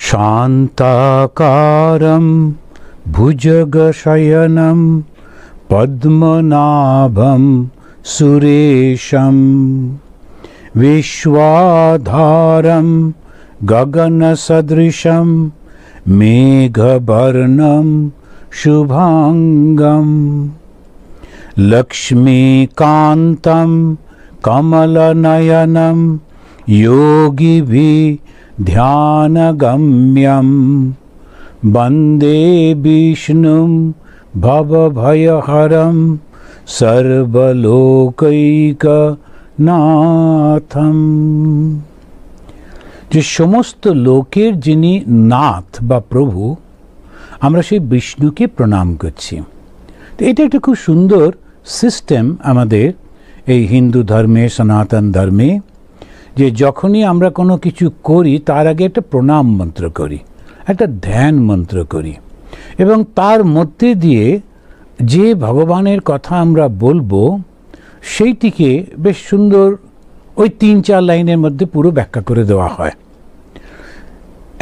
शान्ताकारं भुजगशयनं पद्मनाभं सुरेशं विश्वाधारं गगनसदृशं मेघवर्णं शुभांगं लक्ष्मीकान्तं कमलनयनं योगिभिः ध्यानगम्यं वन्दे विष्णुं भवभयहरं सर्वलोकैकनाथं। যে সমস্ত লোকের যিনি নাথ বা প্রভু, আমরা সেই বিষ্ণুকে প্রণাম করছি। তো এটা একটা খুব সুন্দর সিস্টেম আমাদের এই হিন্দু ধর্মে, সনাতন ধর্মে, যে যখনই আমরা কোনো কিছু করি তার আগে একটা প্রণাম মন্ত্র করি, একটা ধ্যান মন্ত্র করি, এবং তার মধ্যে দিয়ে যে ভগবানের কথা আমরা বলবো সেইটিকে বেশ সুন্দর ওই ৩-৪ লাইনের মধ্যে পুরো ব্যাখ্যা করে দেওয়া হয়।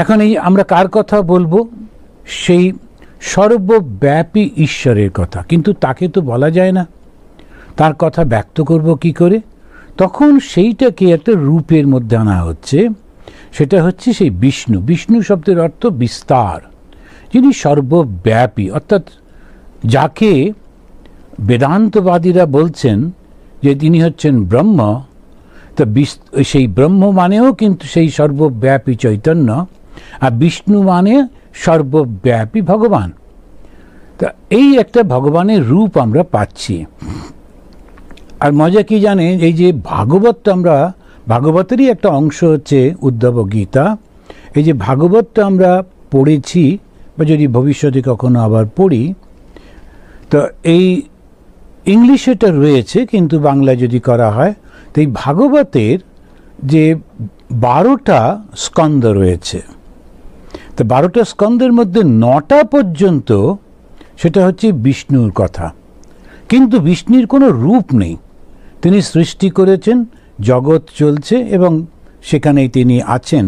এখন এই আমরা কার কথা বলবো? সেই সর্বব্যাপী ঈশ্বরের কথা, কিন্তু তাকে তো বলা যায় না, তার কথা ব্যক্ত করব কি করে? তখন সেইটাকে একটা রূপের মধ্যে আনা হচ্ছে, সেটা হচ্ছে সেই বিষ্ণু। বিষ্ণু শব্দের অর্থ বিস্তার, যিনি সর্বব্যাপী, অর্থাৎ যাকে বেদান্তবাদীরা বলছেন যে তিনি হচ্ছেন ব্রহ্ম। তা সেই ব্রহ্ম মানেও কিন্তু সেই সর্বব্যাপী চৈতন্য, আর বিষ্ণু মানে সর্বব্যাপী ভগবান। তা এই একটা ভগবানের রূপ আমরা পাচ্ছি। আর মজা কি জানেন, এই যে ভাগবতটা, আমরা ভাগবতেরই একটা অংশ হচ্ছে উদ্ধব গীতা। এই যে ভাগবতটা আমরা পড়েছি বা যদি ভবিষ্যতে কখনো আবার পড়ি, তো এই ইংলিশেটা রয়েছে, কিন্তু বাংলা যদি করা হয় তো এই ভাগবতের যে 12টা স্কন্ধ রয়েছে, তো 12টা স্কন্ধের মধ্যে 9টা পর্যন্ত সেটা হচ্ছে বিষ্ণুর কথা, কিন্তু বিষ্ণুর কোনো রূপ নেই। তিনি সৃষ্টি করেছেন, জগৎ চলছে এবং সেখানেই তিনি আছেন।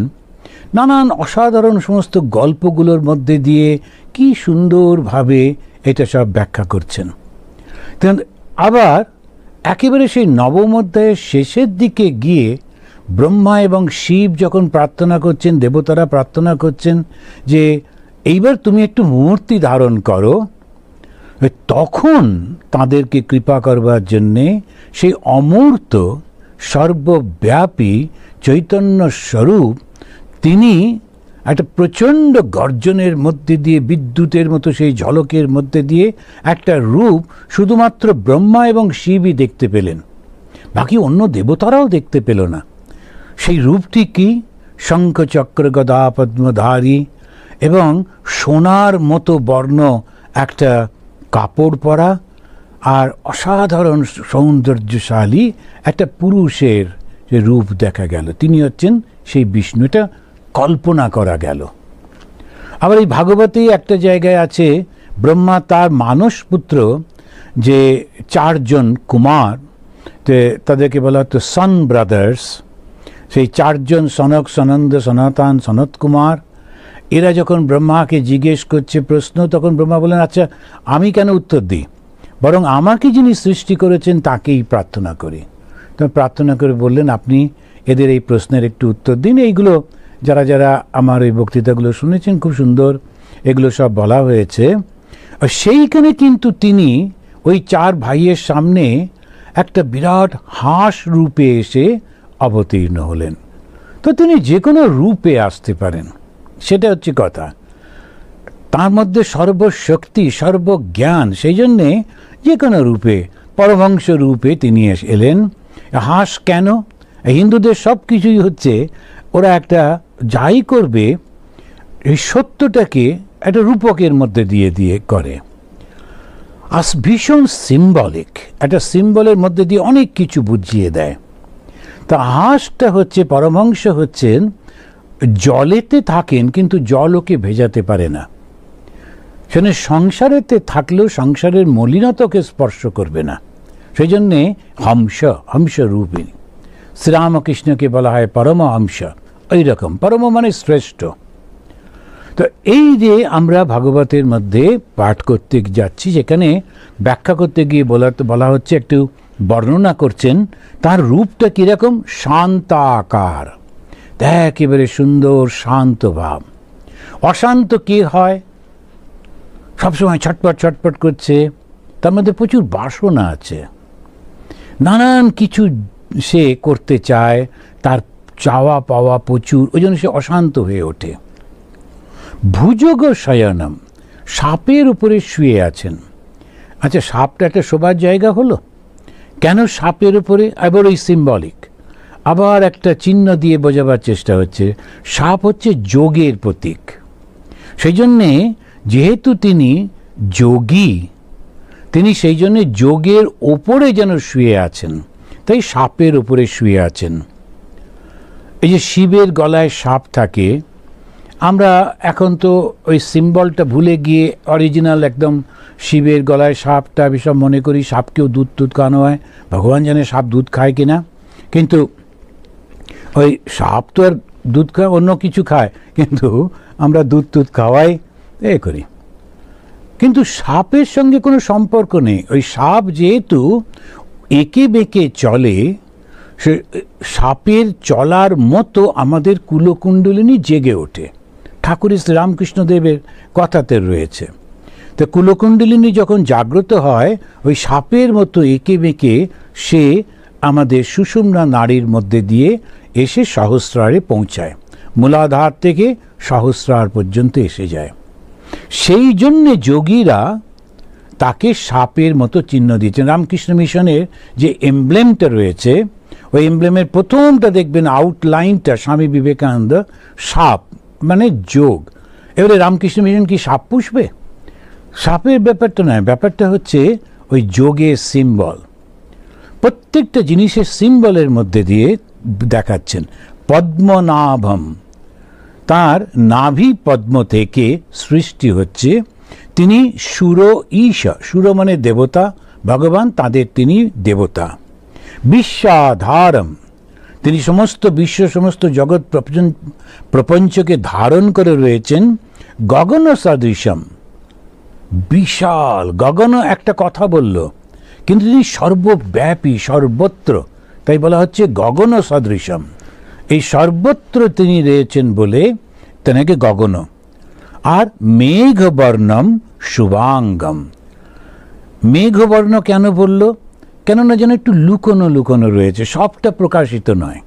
নানান অসাধারণ সমস্ত গল্পগুলোর মধ্যে দিয়ে কি সুন্দরভাবে এটা সব ব্যাখ্যা করছেন। আবার একেবারে সেই নবম অধ্যায়ের শেষের দিকে গিয়ে ব্রহ্মা এবং শিব যখন প্রার্থনা করছেন, দেবতারা প্রার্থনা করছেন যে এইবার তুমি একটু মূর্তি ধারণ করো, তখন তাদেরকে কৃপা করবার জন্যে সেই অমূর্ত সর্বব্যাপী চৈতন্য স্বরূপ তিনি একটা প্রচণ্ড গর্জনের মধ্যে দিয়ে, বিদ্যুতের মতো সেই ঝলকের মধ্যে দিয়ে একটা রূপ শুধুমাত্র ব্রহ্মা এবং শিবই দেখতে পেলেন, বাকি অন্য দেবতারাও দেখতে পেল না। সেই রূপটি কি? শঙ্খ চক্র গদা পদ্মধারী এবং সোনার মতো বর্ণ একটা কাপড় পরা, আর অসাধারণ সৌন্দর্যশালী একটা পুরুষের যে রূপ দেখা গেল, তিনি হচ্ছেন সেই বিষ্ণু। এটা কল্পনা করা গেল। আবার এই ভাগবতে একটা জায়গায় আছে, ব্রহ্মা তার মানস পুত্র যে 4 জন কুমার, তাদেরকে বলা হতো সন ব্রাদার্স, সেই 4 জন সনক, সনন্দ, সনাতন, সনত কুমার, এরা যখন ব্রহ্মাকে জিজ্ঞেস করছে প্রশ্ন, তখন ব্রহ্মা বলেন আচ্ছা আমি কেন উত্তর দিই, বরং আমাকে যিনি সৃষ্টি করেছেন তাকেই প্রার্থনা করি। তো প্রার্থনা করে বললেন আপনি এদের এই প্রশ্নের একটু উত্তর দিন। এইগুলো যারা যারা আমার এই বক্তৃতাগুলো শুনেছেন, খুব সুন্দর এগুলো সব বলা হয়েছে। সেইখানে কিন্তু তিনি ওই 4 ভাইয়ের সামনে একটা বিরাট হাঁস রূপে এসে অবতীর্ণ হলেন। তো তিনি যে কোনো রূপে আসতে পারেন, সেটা হচ্ছে কথা। তার মধ্যে সর্বশক্তি, সর্বজ্ঞান, সেই জন্যে যে কোনো রূপে, পরমহংস রূপে তিনি এলেন। হাঁস কেন? হিন্দুদের সব কিছুই হচ্ছে ওরা একটা যাই করবে এই সত্যটাকে একটা রূপকের মধ্যে দিয়ে দিয়ে করে, আর ভীষণ সিম্বলিক, একটা সিম্বলের মধ্যে দিয়ে অনেক কিছু বুঝিয়ে দেয়। তা হাঁসটা হচ্ছে, পরমহংস হচ্ছেন জলেতে থাকেন, কিন্তু জল ওকে ভেজাতে পারে না। সেখানে সংসারেতে থাকলেও সংসারের মলিনতাকে স্পর্শ করবে না, সেই জন্যে হংস রূপিণী। শ্রীরামকৃষ্ণকে বলা হয় পরমহংস, ওই রকম। পরম মানে শ্রেষ্ঠ। তো এই যে আমরা ভাগবতের মধ্যে পাঠ করতে যাচ্ছি, যেখানে ব্যাখ্যা করতে গিয়ে বলা হচ্ছে, একটু বর্ণনা করছেন তার রূপটা কীরকম, শান্তাকার, একেবারে সুন্দর শান্ত ভাব। অশান্ত কে হয়, সবসময় ছটপট ছটপট করছে, তার মধ্যে প্রচুর বাসনা আছে, নানান কিছু সে করতে চায়, তার চাওয়া পাওয়া প্রচুর, ওই জন্য সে অশান্ত হয়ে ওঠে। ভুজগ শয়নম, সাপের উপরে শুয়ে আছেন। আচ্ছা, সাপটা একটা শোবার জায়গা হলো, কেন সাপের উপরে? আবার ওই সিম্বলিক, আবার একটা চিহ্ন দিয়ে বোঝাবার চেষ্টা হচ্ছে, সাপ হচ্ছে যোগের প্রতীক। সেই জন্যে যেহেতু তিনি যোগী, তিনি সেই জন্যে যোগের ওপরে যেন শুয়ে আছেন, তাই সাপের উপরে শুয়ে আছেন। এই যে শিবের গলায় সাপ থাকে, আমরা এখন তো ওই সিম্বলটা ভুলে গিয়ে অরিজিনাল একদম শিবের গলায় সাপটা সব মনে করি, সাপকেও দুধ খাওয়ানো হয়, ভগবান জানে সাপ দুধ খায় কিনা, কিন্তু ওই সাপ তো আর দুধ খায়, অন্য কিছু খায়, কিন্তু আমরা দুধ খাওয়াই করি, কিন্তু সাপের সঙ্গে কোনো সম্পর্ক নেই। ওই সাপ যেহেতু এঁকে বেঁকে চলে, সে সাপের চলার মতো আমাদের কুলকুণ্ডলিনী জেগে ওঠে। ঠাকুর শ্রীরামকৃষ্ণদেবের কথাতে রয়েছে। তো কুলকুণ্ডলিনী যখন জাগ্রত হয়, ওই সাপের মতো এঁকে বেঁকে সে আমাদের সুষুম্না নাড়ির মধ্যে দিয়ে এসে সহস্রারে পৌঁছায়, মূলাধার থেকে সহস্রার পর্যন্ত এসে যায়। সেই জন্যে যোগীরা তাকে সাপের মতো চিহ্ন দিয়েছেন। রামকৃষ্ণ মিশনের যে এমব্লেমটা রয়েছে, ওই এমব্লেমের প্রথমটা দেখবেন আউটলাইনটা স্বামী বিবেকানন্দ, সাপ মানে যোগ। এবারে রামকৃষ্ণ মিশন কি সাপ পুষবে? সাপের ব্যাপারটা নয়, ব্যাপারটা হচ্ছে ওই যোগের সিম্বল। প্রত্যেকটা জিনিসের সিম্বলের মধ্যে দিয়ে দেখাচ্ছেন। পদ্মনাভম, তার নাভি পদ্ম থেকে সৃষ্টি হচ্ছে। তিনি সুর ঈশ, সুর মানে দেবতা, ভগবান, তাদের তিনি দেবতা। বিশ্বাধারম, তিনি সমস্ত বিশ্ব, সমস্ত জগৎ প্রপঞ্চকে ধারণ করে রয়েছেন। গগন সদৃশম, বিশাল গগন একটা কথা বলল, কিন্তু তিনি সর্বব্যাপী, সর্বত্র, তাই বলা হচ্ছে গগন সদৃশম। এই সর্বত্র তিনি রয়েছেন বলে তেনাকে গগন। আর মেঘবর্ণম শুভাঙ্গম, মেঘবর্ণ কেন বলল? কেননা যেন একটু লুকোনো লুকোনো রয়েছে, সবটা প্রকাশিত নয়।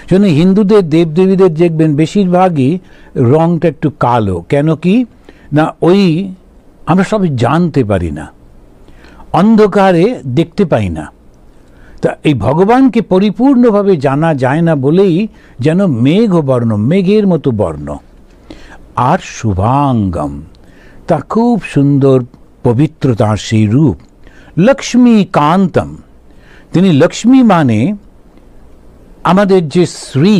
সেজন্য হিন্দুদের দেবদেবীদের দেখবেন বেশিরভাগই রংটা একটু কালো। কেন কি না, ওই আমরা সবই জানতে পারি না, অন্ধকারে দেখতে পাই না। তা এই ভগবানকে পরিপূর্ণভাবে জানা যায় না বলেই যেন মেঘবর্ণ, মেঘের মতো বর্ণ। আর শুভাঙ্গম, তা খুব সুন্দর পবিত্রতার সেই রূপ। লক্ষ্মীকান্তম, তিনি লক্ষ্মী মানে আমাদের যে শ্রী,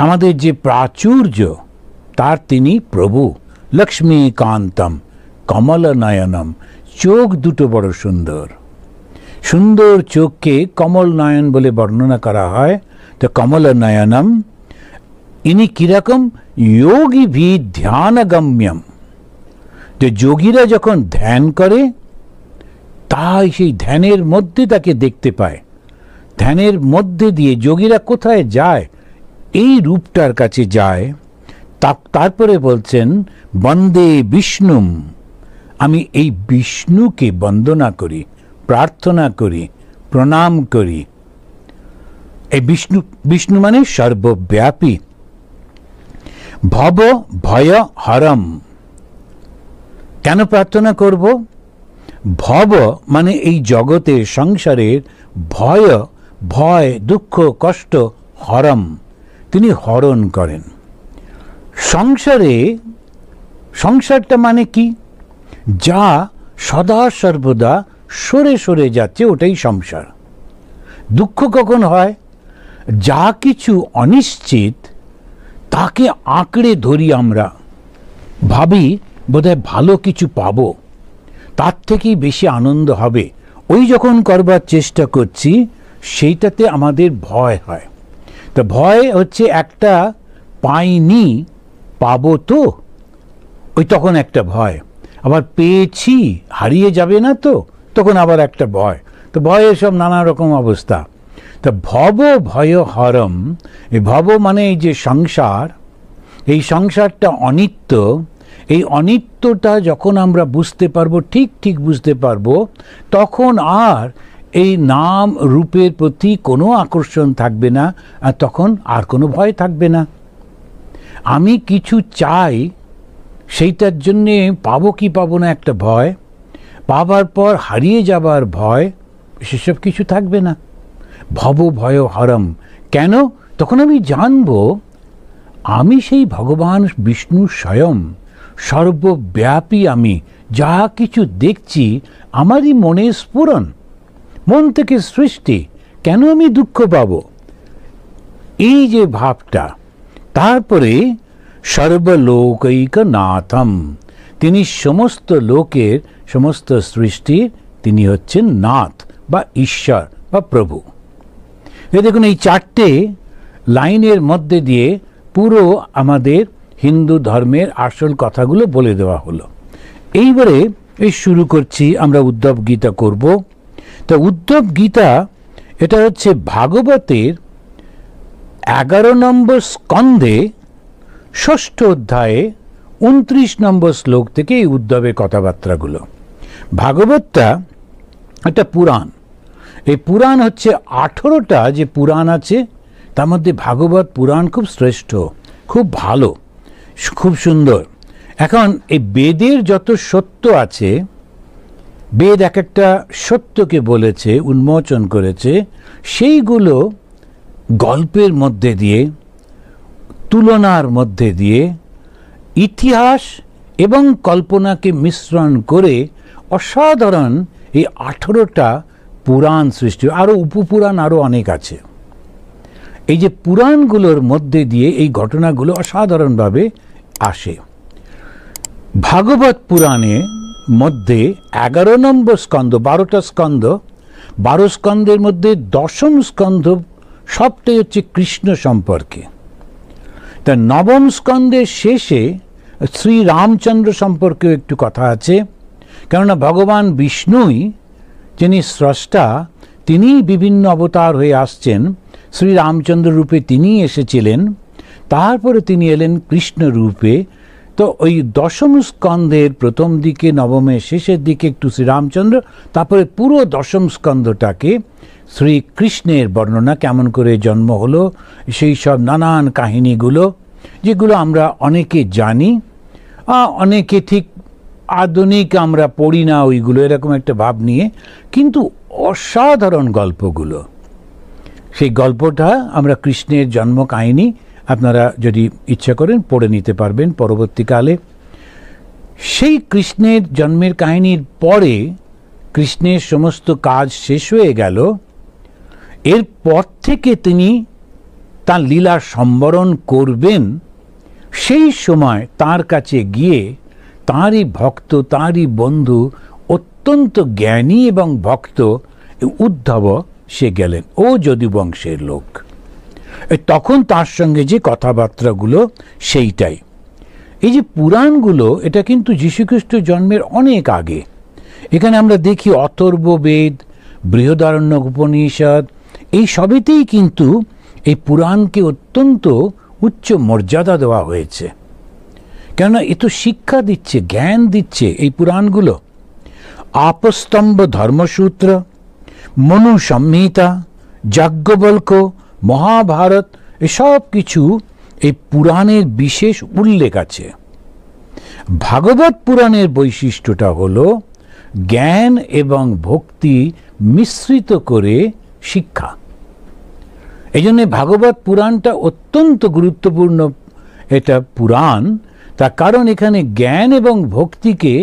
আমাদের যে প্রাচুর্য, তার তিনি প্রভু। লক্ষ্মীকান্তম কমল নয়নম, চোখ দুটো বড় সুন্দর, সুন্দর চোখকে কমল নয়ন বলে বর্ণনা করা হয়। তো কমল নয়নম, ইনি কিরকম? যোগী ভি ধ্যানগম্যম, যে যোগীরা যখন ধ্যান করে, তাই সেই ধ্যানের মধ্যে তাকে দেখতে পায়। ধ্যানের মধ্যে দিয়ে যোগীরা কোথায় যায়? এই রূপটার কাছে যায়। তারপরে বলছেন বন্দে বিষ্ণুম, আমি এই বিষ্ণুকে বন্দনা করি, প্রার্থনা করি, প্রণাম করি। এই বিষ্ণু, বিষ্ণু মানে সর্বব্যাপী। ভব ভয় হরম, কেন প্রার্থনা করব? ভব মানে এই জগতের, সংসারের ভয়, ভয়, দুঃখ, কষ্ট, হরম, তিনি হরণ করেন। সংসারে, সংসারটা মানে কি? যা সদা সর্বদা সরে সরে যাচ্ছে, ওটাই সংসার। দুঃখ কখন হয়? যা কিছু অনিশ্চিত তাকে আঁকড়ে ধরি আমরা, ভাবি বোধহয় ভালো কিছু পাবো, তার থেকেই বেশি আনন্দ হবে, ওই যখন করবার চেষ্টা করছি সেইটাতে আমাদের ভয় হয়। তো ভয় হচ্ছে একটা পাইনি পাবো তো, ওই তখন একটা ভয়। আবার পেয়েছি, হারিয়ে যাবে না তো, তখন আবার একটা ভয়। তো ভয়ের সব নানা রকম অবস্থা। তা ভব ভয় হরম, এই ভব মানে এই যে সংসার, এই সংসারটা অনিত্য। এই অনিত্যটা যখন আমরা বুঝতে পারবো, ঠিক ঠিক বুঝতে পারবো, তখন আর এই নাম রূপের প্রতি কোনো আকর্ষণ থাকবে না, আর তখন আর কোনো ভয় থাকবে না। আমি কিছু চাই, সেইটার জন্যে পাবো কি পাবো না একটা ভয়, পাবার পর হারিয়ে যাবার ভয়, সেসব কিছু থাকবে না। ভব ভয় হরম, কেন? তখন আমি জানবো আমি সেই ভগবান বিষ্ণু স্বয়ং, সর্বব্যাপী। আমি যা কিছু দেখছি আমারই মনে স্ফুরণ, মন থেকে সৃষ্টি, কেন আমি দুঃখ পাব? এই যে ভাবটা। তারপরে সর্বলোকৈক নাথম, তিনি সমস্ত লোকের, সমস্ত সৃষ্টির তিনি হচ্ছেন নাথ বা ঈশ্বর বা প্রভু। দেখুন, এই চারটে লাইনের মধ্যে দিয়ে পুরো আমাদের হিন্দু ধর্মের আসল কথাগুলো বলে দেওয়া হলো। এইবারে এই শুরু করছি, আমরা উদ্ধব গীতা করব। তো উদ্ধব গীতা এটা হচ্ছে ভাগবতের 11 নম্বর স্কন্ধে 6ষ্ঠ অধ্যায়ে 29 নম্বর শ্লোক থেকে এই উদ্ধবের কথাবার্তাগুলো। ভাগবতটা একটা পুরাণ। এই পুরাণ হচ্ছে 18টা যে পুরাণ আছে, তার মধ্যে ভাগবত পুরাণ খুব শ্রেষ্ঠ, খুব ভালো, খুব সুন্দর। এখন এই বেদের যত সত্য আছে, বেদ এক একটা সত্যকে বলেছে, উন্মোচন করেছে, সেইগুলো গল্পের মধ্যে দিয়ে, তুলনার মধ্যে দিয়ে, ইতিহাস এবং কল্পনাকে মিশ্রণ করে অসাধারণ এই 18টা পুরাণ সৃষ্টি। আরও উপপুরাণ আরও অনেক আছে। এই যে পুরাণগুলোর মধ্যে দিয়ে এই ঘটনাগুলো অসাধারণভাবে আসে। ভাগবত পুরাণে মধ্যে 11 নম্বর স্কন্ধ, 12টা স্কন্ধ, 12 স্কন্ধের মধ্যে 10ম স্কন্ধ সবটাই হচ্ছে কৃষ্ণ সম্পর্কে। তা 9ম স্কন্ধের শেষে শ্রী রামচন্দ্র সম্পর্কেও একটু কথা আছে, কেননা ভগবান বিষ্ণুই যিনি স্রষ্টা, তিনি বিভিন্ন অবতার হয়ে আসছেন। শ্রী রামচন্দ্র রূপে তিনি এসেছিলেন, তারপরে তিনি এলেন কৃষ্ণ রূপে। তো ওই 10ম স্কন্ধের প্রথম দিকে, 9মের শেষের দিকে একটু শ্রীরামচন্দ্র, তারপরে পুরো 10ম স্কন্ধটাকে শ্রীকৃষ্ণের বর্ণনা, কেমন করে জন্ম হলো, সেই সব নানান কাহিনীগুলো, যেগুলো আমরা অনেকে জানি, অনেকে ঠিক আধুনিক আমরা পড়ি না ওইগুলো, এরকম একটা ভাব নিয়ে, কিন্তু অসাধারণ গল্পগুলো। সেই গল্পটা আমরা কৃষ্ণের জন্ম কাহিনী আপনারা যদি ইচ্ছা করেন পড়ে নিতে পারবেন পরবর্তীকালে। সেই কৃষ্ণের জন্মের কাহিনীর পরে কৃষ্ণের সমস্ত কাজ শেষ হয়ে গেল। এরপর থেকে তিনি তার লীলা সম্বরণ করবেন। সেই সময় তার কাছে গিয়ে তাঁরই ভক্ত, তাঁরই বন্ধু, অত্যন্ত জ্ঞানী এবং ভক্ত উদ্ধব সে গেলেন, ও যদু বংশের লোক। তখন তার সঙ্গে যে কথাবার্তাগুলো সেইটাই। এই যে পুরাণগুলো, এটা কিন্তু যীশুখ্রিস্ট জন্মের অনেক আগে। এখানে আমরা দেখি অথর্ববেদ, বৃহদারণ্যক উপনিষদ, এই সবেতেই কিন্তু এই পুরাণকে অত্যন্ত উচ্চ মর্যাদা দেওয়া হয়েছে। কেননা এ তো শিক্ষা দিচ্ছে, জ্ঞান দিচ্ছে এই পুরাণগুলো। আপস্তম্ভ ধর্মসূত্র, মনু সংহিতা, যাজ্ঞবল্ক, মহাভারত, এসব কিছু এই পুরাণের বিশেষ উল্লেখ আছে। ভাগবত পুরাণের বৈশিষ্ট্যটা হলো জ্ঞান এবং ভক্তি মিশ্রিত করে শিক্ষা। এই জন্যে ভাগবত পুরাণটা অত্যন্ত গুরুত্বপূর্ণ এটা পুরাণ, তার কারণ এখানে জ্ঞান এবং ভক্তিকে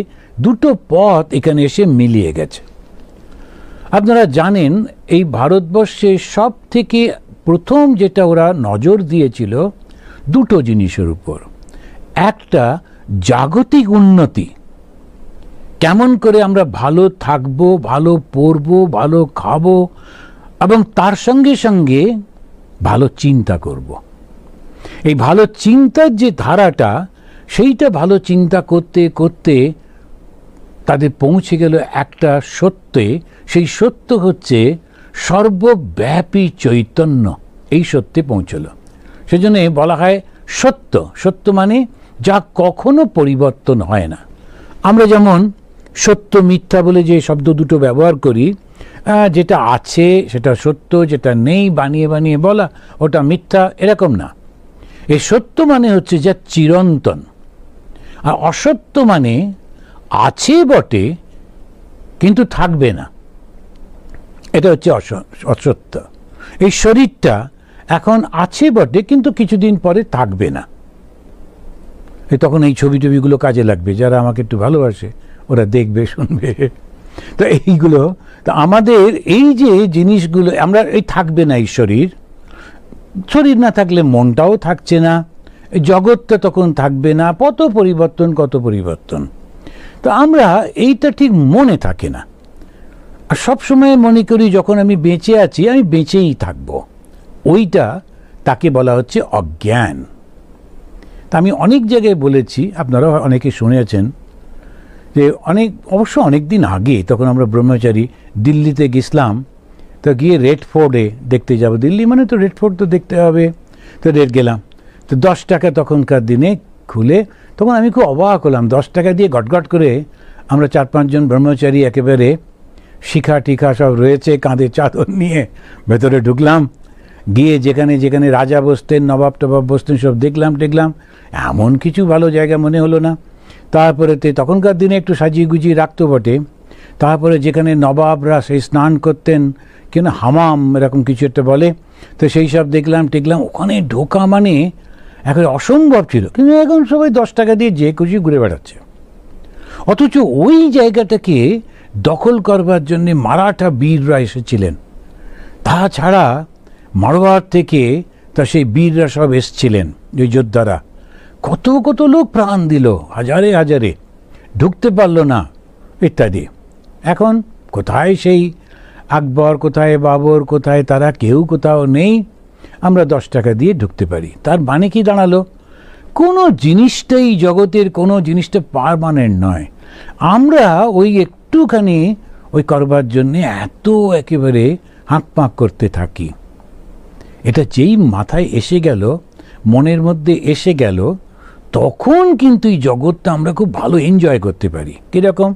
দুটো পথ এখানে এসে মিলিয়ে গেছে। আপনারা জানেন এই ভারতবর্ষে সব থেকে প্রথম যেটা ওরা নজর দিয়েছিল দুটো জিনিসের উপর। একটা জাগতিক উন্নতি, কেমন করে আমরা ভালো থাকবো, ভালো পড়বো, ভালো খাবো, এবং তার সঙ্গে সঙ্গে ভালো চিন্তা করব। এই ভালো চিন্তার যে ধারাটা, সেইটা ভালো চিন্তা করতে করতে তাদের পৌঁছে গেল একটা সত্যে। সেই সত্য হচ্ছে সর্বব্যাপী চৈতন্য। এই সত্যে পৌঁছল। সেজন্য বলা হয় সত্য। সত্য মানে যা কখনো পরিবর্তন হয় না। আমরা যেমন সত্য মিথ্যা বলে যে শব্দ দুটো ব্যবহার করি, যেটা আছে সেটা সত্য, যেটা নেই বানিয়ে বানিয়ে বলা ওটা মিথ্যা, এরকম না। এই সত্য মানে হচ্ছে যা চিরন্তন, আর অসত্য মানে আছে বটে কিন্তু থাকবে না, এটা হচ্ছে অসত্য। এই শরীরটা এখন আছে বটে কিন্তু কিছুদিন পরে থাকবে না। তখন এই ছবি টবিগুলো কাজে লাগবে, যারা আমাকে একটু ভালোবাসে ওরা দেখবে শুনবে। তো এইগুলো তো আমাদের এই যে জিনিসগুলো, আমরা এই থাকবে না এই শরীর, শরীর না থাকলে মনটাও থাকছে না, এই জগৎটা তখন থাকবে না, কত পরিবর্তন। তো আমরা এইটা ঠিক মনে থাকে না, আর সবসময় মনে করি যখন আমি বেঁচে আছি আমি বেঁচেই থাকবো। ওইটা তাকে বলা হচ্ছে অজ্ঞান। তা আমি অনেক জায়গায় বলেছি, আপনারা অনেকে শুনেছেন যে অবশ্য অনেক দিন আগে, তখন আমরা ব্রহ্মচারী দিল্লিতে গেছিলাম। তো গিয়ে রেড ফোর্টে দেখতে যাব, দিল্লি মানে তো রেড ফোর্ট তো দেখতে হবে, তো রেড গেলাম। তো 10 টাকা তখনকার দিনে খুলে, তখন আমি খুব অবাক হলাম, 10 টাকা দিয়ে গটগট করে আমরা 4-5 জন ব্রহ্মচারী একেবারে শিখা টিখা সব রয়েছে, কাঁধে চাদর নিয়ে ভেতরে ঢুকলাম। গিয়ে যেখানে যেখানে রাজা বসতেন, নবাব টবাব বসতেন সব দেখলাম। এমন কিছু ভালো জায়গা মনে হলো না। তারপরে তখনকার দিনে একটু সাজিয়ে গুজিয়ে রাখতো বটে। তারপরে যেখানে নবাবরা সেই স্নান করতেন, কেন হামাম এরকম কিছু একটা বলে, তো সেই সব দেখলাম। ওখানে ঢোকা মানে একেবারে অসম্ভব ছিল। কিন্তু এখন সবাই 10 টাকা দিয়ে যে খুশি ঘুরে বেড়াচ্ছে। অথচ ওই জায়গাটাকে দখল করবার জন্য মারাঠা বীররা এসেছিলেন। তাছাড়া মারওয়ার থেকে তা সেই বীররা সব এসছিলেন, ওই যোদ্ধারা। কত লোক প্রাণ দিল, হাজারে ঢুকতে পারলো না ইত্যাদি। এখন কোথায় সেই আকবর, কোথায় বাবর, কোথায় তারা, কেউ কোথাও নেই। আমরা 10 টাকা দিয়ে ঢুকতে পারি। তার মানে কি দাঁড়ালো? কোনো জিনিসটাই জগতের কোনো জিনিসটা পার্মানেন্ট নয়। আমরা ওই একটুখানি ওই করবার জন্যে এত একেবারে হাঁকপাঁক করতে থাকি। এটা যেই মাথায় এসে গেল, মনের মধ্যে এসে গেল, তখন কিন্তু এই জগৎটা আমরা খুব ভালো এনজয় করতে পারি। কীরকম?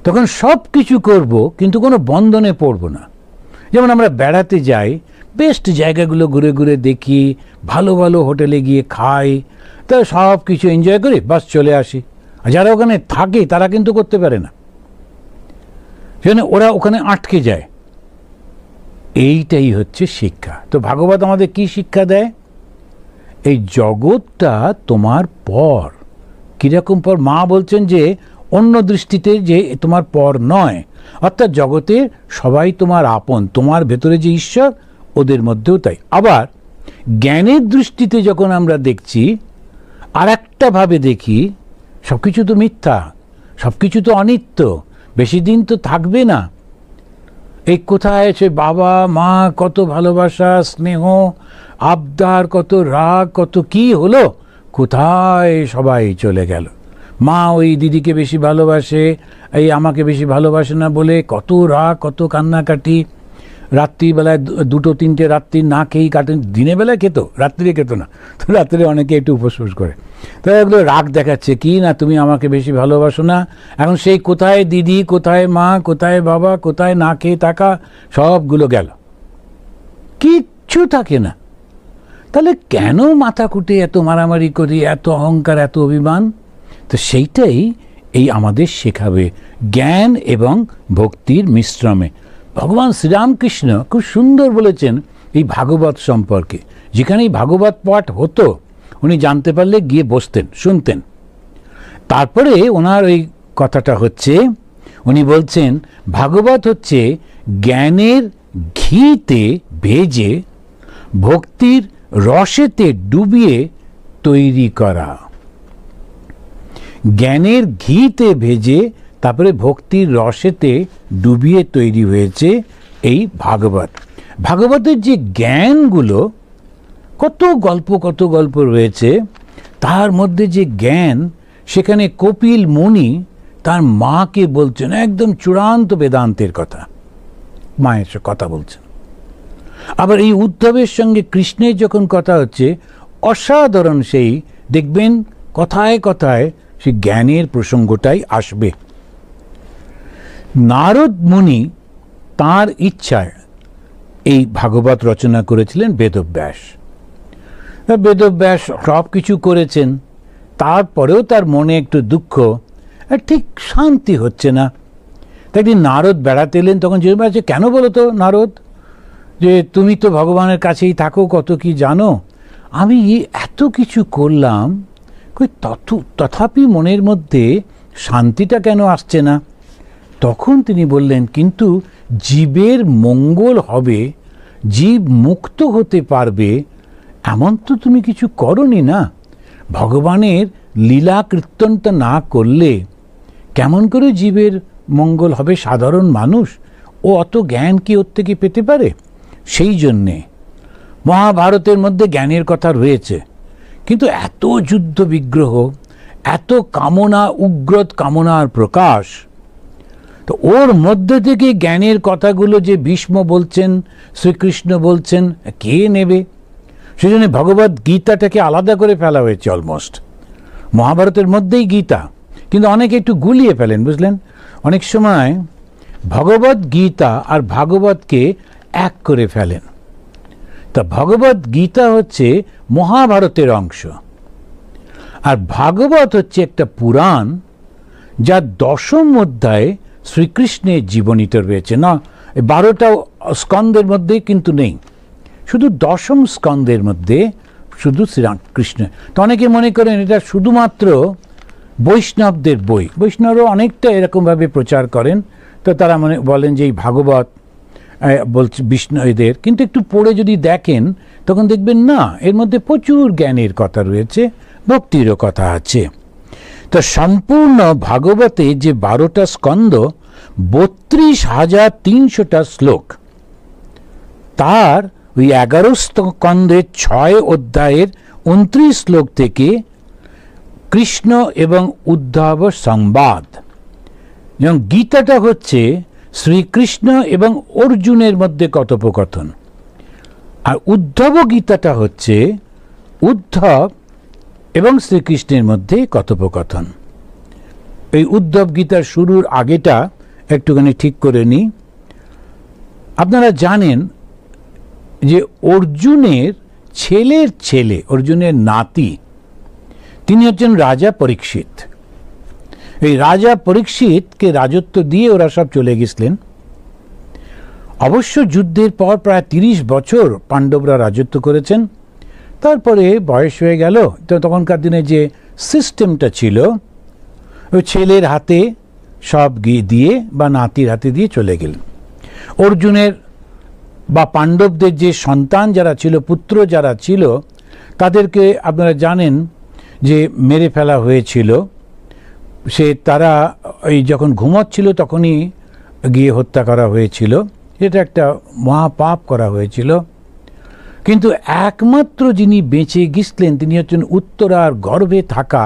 তখন সব কিছু করব কিন্তু কোনো বন্ধনে পড়ব না। যেমন আমরা বেড়াতে যাই, বেস্ট জায়গাগুলো ঘুরে ঘুরে দেখি, ভালো ভালো হোটেলে গিয়ে খাই, তা সব কিছু এনজয় করি, বাস চলে আসি। আর যারা ওখানে থাকে তারা কিন্তু করতে পারে না, সেখানে ওরা ওখানে আটকে যায়। এইটাই হচ্ছে শিক্ষা। তো ভাগবত আমাদের কি শিক্ষা দেয়? এই জগৎটা তোমার পর। কিরকম পর? মা বলছেন যে অন্য দৃষ্টিতে যে তোমার পর নয়, অর্থাৎ জগতে সবাই তোমার আপন, তোমার ভেতরে যে ঈশ্বর ওদের মধ্যেও তাই। আবার জ্ঞানের দৃষ্টিতে যখন আমরা দেখছি, আর একটা ভাবে দেখি, সব কিছু তো মিথ্যা, সব কিছু তো অনিত্য, বেশি দিন তো থাকবে না। এই কোথায় সে বাবা মা, কত ভালোবাসা স্নেহ আবদার, কত রাগ, কত কি হলো, কোথায় সবাই চলে গেল। মা ওই দিদিকে বেশি ভালোবাসে, এই আমাকে বেশি ভালোবাসে না বলে কত রাগ, কত কান্নাকাটি। রাত্রিবেলায় 2-3টে রাত্রি না খেয়েই কাটেন। দিনের বেলায় খেত, রাত্রিরে খেত না। তো রাত্রে অনেকে একটু উপোস করে, তো এগুলো রাগ দেখাচ্ছে কি না, তুমি আমাকে বেশি ভালোবাসো না। এখন সেই কোথায় দিদি, কোথায় মা, কোথায় বাবা, কোথায় না খেয়ে থাকা, সবগুলো গেল, কিচ্ছু থাকে না। তাহলে কেন মাথা কুটে এত মারামারি করি, এত অহংকার, এত অভিমান? তো সেইটাই এই আমাদের শেখাবে জ্ঞান এবং ভক্তির মিশ্রমে। ভগবান শ্রীরামকৃষ্ণ খুব সুন্দর বলেছেন এই ভাগবত সম্পর্কে। যেখানে এই ভাগবত পাঠ হতো, উনি জানতে পারলে গিয়ে বসতেন, শুনতেন। তারপরে ওনার ওই কথাটা হচ্ছে, উনি বলছেন ভাগবত হচ্ছে জ্ঞানের ঘিতে ভেজে ভক্তির রসেতে ডুবিয়ে তৈরি করা। জ্ঞানের ঘিতে ভেজে তারপরে ভক্তির রসেতে ডুবিয়ে তৈরি হয়েছে এই ভাগবত। ভাগবতের যে জ্ঞানগুলো, কত গল্প রয়েছে। তার মধ্যে যে জ্ঞান, সেখানে কপিল মুনি তার মাকে বলছেন একদম চূড়ান্ত বেদান্তের কথা, মায়ের সাথে কথা বলছেন। আবার এই উদ্ধবের সঙ্গে কৃষ্ণের যখন কথা হচ্ছে, অসাধারণ সেই দেখবেন কথায় কথায় সেই জ্ঞানের প্রসঙ্গটাই আসবে। নারদ মুনি তার ইচ্ছায় এই ভাগবত রচনা করেছিলেন বেদব্যাস। বেদব্যাস সব কিছু করেছেন, তারপরেও তার মনে একটু দুঃখ, ঠিক শান্তি হচ্ছে না। তাই একদিন নারদ বেড়াতে এলেন, তখন জিজ্ঞেস করছে, কেন বলো তো নারদ, যে তুমি তো ভগবানের কাছেই থাকো, কত কি জানো, আমি এত কিছু করলাম, তথাপি মনের মধ্যে শান্তিটা কেন আসছে না? তখন তিনি বললেন, কিন্তু জীবের মঙ্গল হবে, জীব মুক্ত হতে পারবে, এমন তো তুমি কিছু করনি না। ভগবানের লীলা কীর্তনটা না করলে কেমন করে জীবের মঙ্গল হবে? সাধারণ মানুষ ও অত জ্ঞান কি ওর থেকে পেতে পারে? সেই জন্যে মহাভারতের মধ্যে জ্ঞানের কথা রয়েছে, কিন্তু এত যুদ্ধ বিগ্রহ, এত কামনা, উগ্রত কামনার প্রকাশ, তো ওর মধ্যে থেকে জ্ঞানের কথাগুলো যে ভীষ্ম বলছেন, শ্রীকৃষ্ণ বলছেন, কে নেবে? সেজন্য ভগবদ গীতাটাকে আলাদা করে ফেলা হয়েছে অলমোস্ট। মহাভারতের মধ্যেই গীতা, কিন্তু অনেকে একটু গুলিয়ে ফেলেন, বুঝলেন? অনেক সময় ভগবদ গীতা আর ভাগবতকে এক করে ফেলেন। তা ভগবদ গীতা হচ্ছে মহাভারতের অংশ, আর ভাগবত হচ্ছে একটা পুরাণ, যার 10ম অধ্যায়ে শ্রীকৃষ্ণের জীবনীতে রয়েছে। না, 12টা স্কন্দের মধ্যে কিন্তু নেই, শুধু 10ম স্কন্দের মধ্যে শুধু শ্রীকৃষ্ণ। তো অনেকে মনে করেন এটা শুধুমাত্র বৈষ্ণবদের বই, বৈষ্ণবরা অনেকটা এরকমভাবে প্রচার করেন, তো তারা বলেন যে এই ভাগবত বলছে বিষ্ণু এদের, কিন্তু একটু পড়ে যদি দেখেন তখন দেখবেন না, এর মধ্যে প্রচুর জ্ঞানের কথা রয়েছে, ভক্তিরও কথা আছে। তো সম্পূর্ণ ভাগবতে যে 12টা স্কন্দ, 32,300টা শ্লোক, তার ওই 11 স্কন্দের 6 অধ্যায়ের 29 শ্লোক থেকে কৃষ্ণ এবং উদ্ধব সংবাদ, যেমন গীতাটা হচ্ছে শ্রীকৃষ্ণ এবং অর্জুনের মধ্যে কথোপকথন, আর উদ্ধব গীতাটা হচ্ছে উদ্ধব এবং শ্রীকৃষ্ণের মধ্যে কথোপকথন। এই উদ্ধব গীতার শুরুর আগেটা একটুখানি ঠিক করে নিই। আপনারা জানেন যে অর্জুনের ছেলের ছেলে, অর্জুনের নাতি, তিনি হচ্ছেন রাজা পরীক্ষিত। এই রাজা পরীক্ষিতকে রাজত্ব দিয়ে ওরা সব চলে গেছিলেন। অবশ্য যুদ্ধের পর প্রায় 30 বছর পাণ্ডবরা রাজত্ব করেছেন, তারপরে বয়স হয়ে গেল। তো তখনকার দিনে যে সিস্টেমটা ছিল, ওই ছেলের হাতে সব দিয়ে বা নাতির হাতে দিয়ে চলে গেলেন। অর্জুনের বা পাণ্ডবদের যে সন্তান যারা ছিল, পুত্র যারা ছিল, তাদেরকে আপনারা জানেন যে মেরে ফেলা হয়েছিল। তারা এই যখন ঘুমোচ্ছিল তখনই গিয়ে হত্যা করা হয়েছিল। এটা একটা মহাপাপ করা হয়েছিল। কিন্তু একমাত্র যিনি বেঁচে গেছিলেন তিনি হচ্ছেন উত্তরার গর্ভে থাকা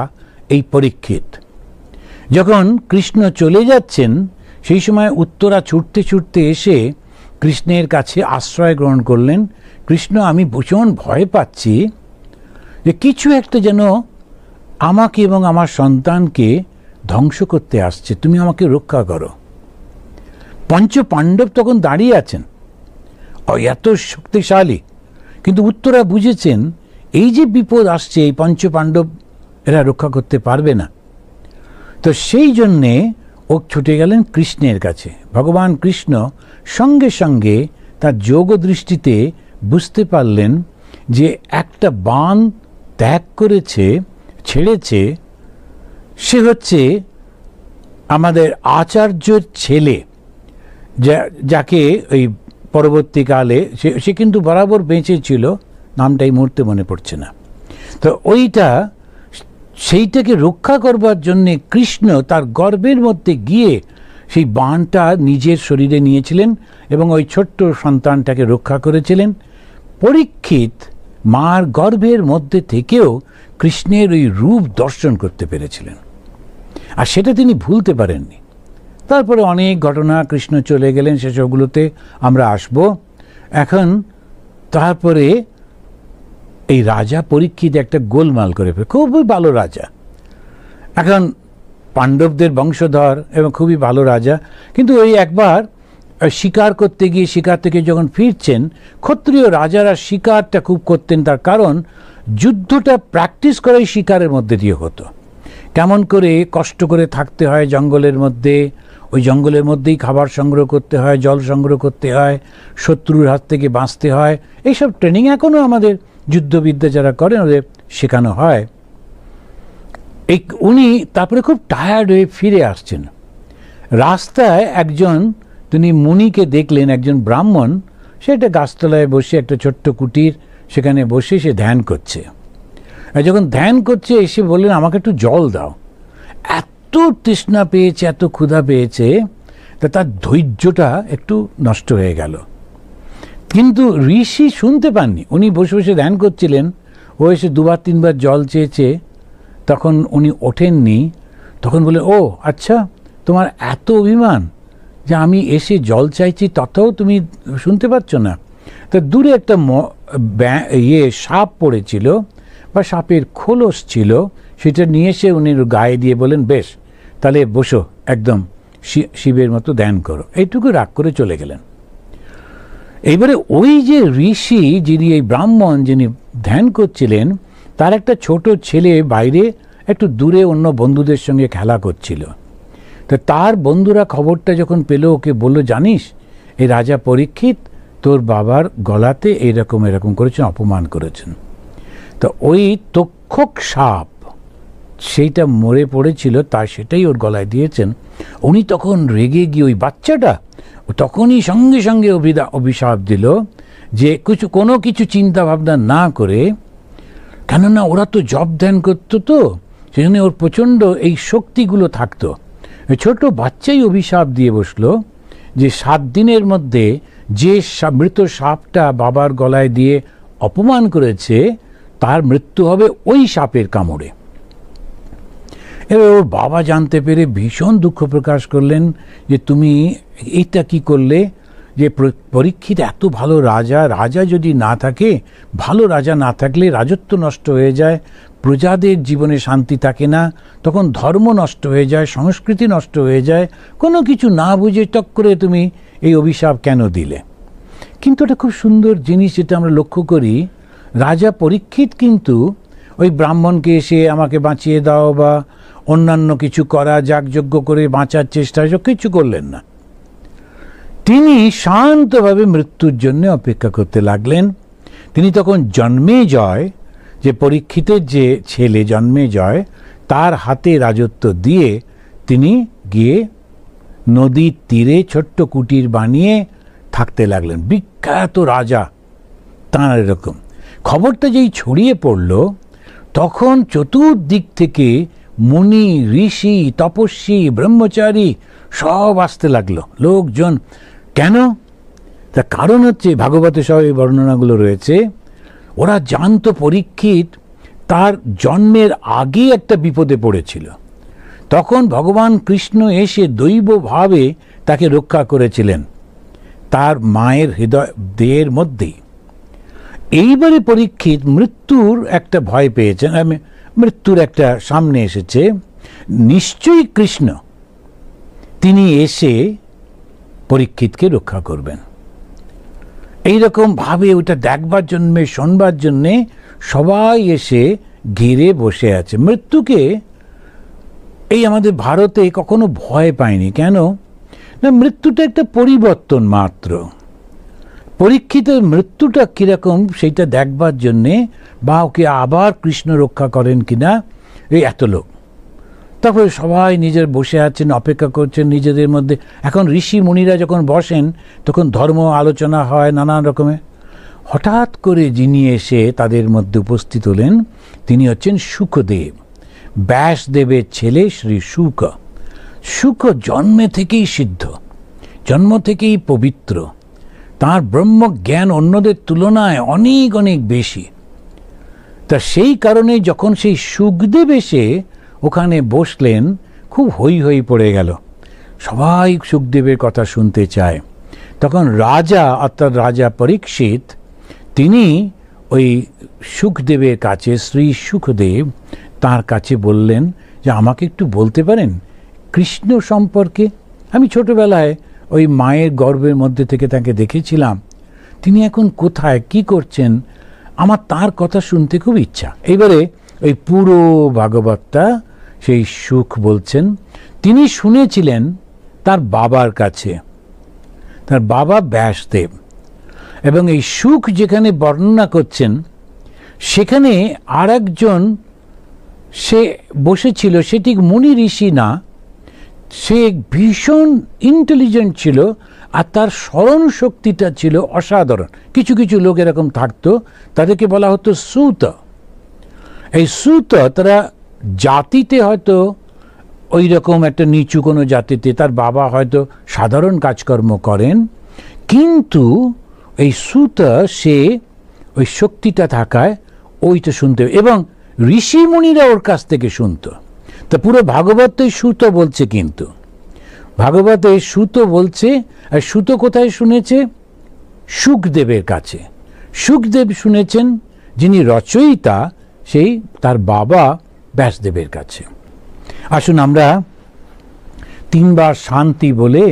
এই পরীক্ষিত। যখন কৃষ্ণ চলে যাচ্ছেন সেই সময় উত্তরা ছুটতে ছুটতে এসে কৃষ্ণের কাছে আশ্রয় গ্রহণ করলেন। কৃষ্ণ, আমি ভীষণ ভয় পাচ্ছি যে কিছু একটা যেন আমাকে এবং আমার সন্তানকে ধ্বংস করতে আসছে, তুমি আমাকে রক্ষা করো। পঞ্চ পাণ্ডব তখন দাঁড়িয়ে আছেন, এত শক্তিশালী, কিন্তু উত্তরা বুঝেছেন এই যে বিপদ আসছে, এই পঞ্চ পাণ্ডব এরা রক্ষা করতে পারবে না। তো সেই জন্যে ও ছুটে গেলেন কৃষ্ণের কাছে। ভগবান কৃষ্ণ সঙ্গে সঙ্গে তার যোগ দৃষ্টিতে বুঝতে পারলেন যে একটা বাণ ত্যাগ করেছে, ছেড়েছে, সে হচ্ছে আমাদের আচার্যর ছেলে, যাকে ওই পরবর্তীকালে সে কিন্তু বরাবর বেঁচে ছিল, নামটা এই মুহূর্তে মনে পড়ছে না। তো সেইটাকে রক্ষা করবার জন্যে কৃষ্ণ তার গর্ভের মধ্যে গিয়ে সেই বাণটা নিজের শরীরে নিয়েছিলেন এবং ওই ছোট্ট সন্তানটাকে রক্ষা করেছিলেন। পরীক্ষিত মার গর্ভের মধ্যে থেকেও কৃষ্ণের ওই রূপ দর্শন করতে পেরেছিলেন, আর সেটা তিনি ভুলতে পারেননি। তারপরে অনেক ঘটনা, কৃষ্ণ চলে গেলেন, সেসবগুলোতে আমরা আসব। এখন তারপরে এই রাজা পরীক্ষিত একটা গোলমাল করে ফেলে, খুবই ভালো রাজা, এখন পাণ্ডবদের বংশধর এবং খুবই ভালো রাজা, কিন্তু ওই একবার শিকার করতে গিয়ে শিকার থেকে যখন ফিরছেন, ক্ষত্রিয় রাজারা শিকারটা খুব করতেন, তার কারণ যুদ্ধটা প্র্যাকটিস করাই শিকারের মধ্যে দিয়ে হতো। কেমন করে কষ্ট করে থাকতে হয় জঙ্গলের মধ্যে, ওই জঙ্গলের মধ্যেই খাবার সংগ্রহ করতে হয়, জল সংগ্রহ করতে হয়, শত্রুর হাত থেকে বাঁচতে হয়, এইসব ট্রেনিং এখনও আমাদের যুদ্ধবিদ্যা যারা করেন ওদের শেখানো হয়। এই উনি তারপরে খুব টায়ার্ড হয়ে ফিরে আসছেন, রাস্তায় একজন তিনি মুনিকে দেখলেন, একজন ব্রাহ্মণ, সে একটা গাছতলায় বসে, একটা ছোট্ট কুটির, সেখানে বসে সে ধ্যান করছে। যখন ধ্যান করছে এসে বললেন, আমাকে একটু জল দাও। এত তৃষ্ণা পেয়েছে, এত ক্ষুধা পেয়েছে, তা তার ধৈর্যটা একটু নষ্ট হয়ে গেল। কিন্তু ঋষি শুনতে পাননি, উনি বসে বসে ধ্যান করছিলেন, ও এসে দুবার তিনবার জল চেয়েছে, তখন উনি ওঠেননি। তখন বলে, ও আচ্ছা, তোমার এত অভিমান যে আমি এসে জল চাইছি তথাও তুমি শুনতে পাচ্ছ না। তা দূরে একটা সাপ পড়েছিল বা সাপের খোলস ছিল, সেটা নিয়ে এসে উনি গায়ে দিয়ে বলেন, বেশ তাহলে বসো, একদম শিবের মতো ধ্যান করো। এইটুকু রাগ করে চলে গেলেন। এইবারে ওই যে ঋষি, যিনি এই ব্রাহ্মণ যিনি ধ্যান করছিলেন, তার একটা ছোট ছেলে বাইরে একটু দূরে অন্য বন্ধুদের সঙ্গে খেলা করছিল। তো তার বন্ধুরা খবরটা যখন পেল, ওকে বলল, জানিস এই রাজা পরীক্ষিত তোর বাবার গলাতে এরকম এরকম করেছেন, অপমান করেছেন। তো ওই তক্ষক সাপ সেইটা মরে পড়েছিল, তার সেটাই ওর গলায় দিয়েছেন। উনি তখন রেগে গিয়ে ওই বাচ্চাটা তখনই সঙ্গে সঙ্গে অভিশাপ দিল যে কোনো কিছু চিন্তা ভাবনা না করে, কেননা ওরা তো জপ ধ্যান করতো, তো সেখানে ওর প্রচণ্ড এই শক্তিগুলো থাকতো। ছোট বাচ্চাই অভিশাপ দিয়ে বসলো যে 7 দিনের মধ্যে যে মৃত সাপটা বাবার গলায় দিয়ে অপমান করেছে তার মৃত্যু হবে ওই সাপের কামড়ে। এবার ওর বাবা জানতে পেরে ভীষণ দুঃখ প্রকাশ করলেন যে তুমি এইটা কি করলে, যে পরীক্ষিত এত ভালো রাজা, রাজা যদি না থাকে, ভালো রাজা না থাকলে রাজত্ব নষ্ট হয়ে যায়, প্রজাদের জীবনে শান্তি থাকে না, তখন ধর্ম নষ্ট হয়ে যায়, সংস্কৃতি নষ্ট হয়ে যায়, কোনো কিছু না বুঝে টক করে তুমি এই অভিশাপ কেন দিলে? কিন্তু এটা খুব সুন্দর জিনিস, যেটা আমরা লক্ষ্য করি, রাজা পরীক্ষিত কিন্তু ওই ব্রাহ্মণকে এসে আমাকে বাঁচিয়ে দাও বা অন্যান্য কিছু করা, যাগযজ্ঞ করে বাঁচার চেষ্টা, এসব কিছু করলেন না। তিনি শান্তভাবে মৃত্যুর জন্য অপেক্ষা করতে লাগলেন। তিনি তখন জন্মেজয়, যে পরীক্ষিতের যে ছেলে জন্মেজয়, তার হাতে রাজত্ব দিয়ে তিনি গিয়ে নদীর তীরে ছোট্ট কুটির বানিয়ে থাকতে লাগলেন। বিখ্যাত রাজা তাঁর এরকম। খবরটা যেই ছড়িয়ে পড়ল, তখন চতুর্দিক থেকে মুনি, ঋষি, তপস্বী, ব্রহ্মচারী সব আসতে লাগলো, লোকজন। কেন? তার কারণ হচ্ছে, ভাগবতে সব এই বর্ণনাগুলো রয়েছে, ওরা জানতো পরীক্ষিত তার জন্মের আগে একটা বিপদে পড়েছিল, তখন ভগবান কৃষ্ণ এসে দৈবভাবে তাকে রক্ষা করেছিলেন তার মায়ের হৃদয় দেহের মধ্যেই। এইবারে পরীক্ষিত মৃত্যুর একটা ভয় পেয়েছেন, মৃত্যুর একটা সামনে এসেছে, নিশ্চয়ই কৃষ্ণ তিনি এসে পরীক্ষিতকে রক্ষা করবেন। এইরকম ভাবে ওটা দেখবার জন্য, শোনবার জন্যে সবাই এসে ঘিরে বসে আছে। মৃত্যুকে এই আমাদের ভারতে কখনো ভয় পায়নি। কেন না, মৃত্যুটা একটা পরিবর্তন মাত্র। পরীক্ষিতের মৃত্যুটা কিরকম সেইটা দেখবার জন্যে, বা ওকে আবার কৃষ্ণ রক্ষা করেন কিনা, এই এত লোক। তারপরে সবাই নিজের বসে আছেন, অপেক্ষা করছেন নিজেদের মধ্যে। এখন ঋষি মুনিরা যখন বসেন তখন ধর্ম আলোচনা হয় নানান রকমের। হঠাৎ করে যিনি এসে তাদের মধ্যে উপস্থিত হলেন, তিনি হচ্ছেন শুকদেব, ব্যাসদেবের ছেলে শ্রী শুক। শুক জন্মে থেকেই সিদ্ধ, জন্ম থেকেই পবিত্র, তাঁর ব্রহ্মজ্ঞান অন্যদের তুলনায় অনেক অনেক বেশি। তা সেই কারণে যখন সেই সুখদেব এসে ওখানে বসলেন, খুব হই হই পড়ে গেল, সবাই সুখদেবের কথা শুনতে চায়। তখন রাজা, অর্থাৎ রাজা পরীক্ষিত, তিনি ওই সুখদেবের কাছে, শ্রী সুখদেব তার কাছে বললেন যে আমাকে একটু বলতে পারেন কৃষ্ণ সম্পর্কে? আমি ছোটবেলায় ওই মায়ের গর্ভের মধ্যে থেকে তাকে দেখেছিলাম, তিনি এখন কোথায়, কি করছেন, আমার তার কথা শুনতে খুব ইচ্ছা। এবারে ওই পুরো ভাগবতটা সেই সুখ বলছেন, তিনি শুনেছিলেন তার বাবার কাছে, তার বাবা ব্যাসদেব। এবং এই সুখ যেখানে বর্ণনা করছেন সেখানে আর একজন সে বসেছিল, সে ঠিক মুনি ঋষি না, সে ভীষণ ইন্টেলিজেন্ট ছিল আর তার স্মরণ শক্তিটা ছিল অসাধারণ। কিছু কিছু লোক এরকম থাকতো, তাদেরকে বলা হতো সুত। এই সুত তারা জাতিতে হয়তো ওই রকম একটা নিচু কোনো জাতিতে, তার বাবা হয়তো সাধারণ কাজকর্ম করেন, কিন্তু এই সুত সে ওই শক্তিটা থাকায় ওইটা শুনতে, এবং ঋষিমুনিরা ওর কাছ থেকে শুনতো। তা পুরো ভাগবত সুত বলছে, কিন্তু ভাগবতে সুত বলছে, আর সুত কোথায় শুনেছে? সুখদেবের কাছে। সুখদেব শুনেছেন, যিনি রচয়িতা, সেই তার বাবা ব্যাসদেবের কাছে। আসুন আমরা 3 বার শান্তি বলে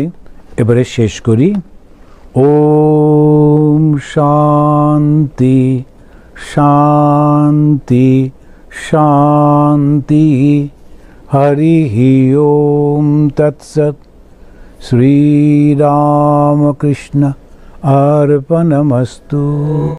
এবারে শেষ করি। ওম শান্তি শান্তি শান্তি। হরি ওম তৎসৎ। শ্রীরামকৃষ্ণ अर्पणमस्तु।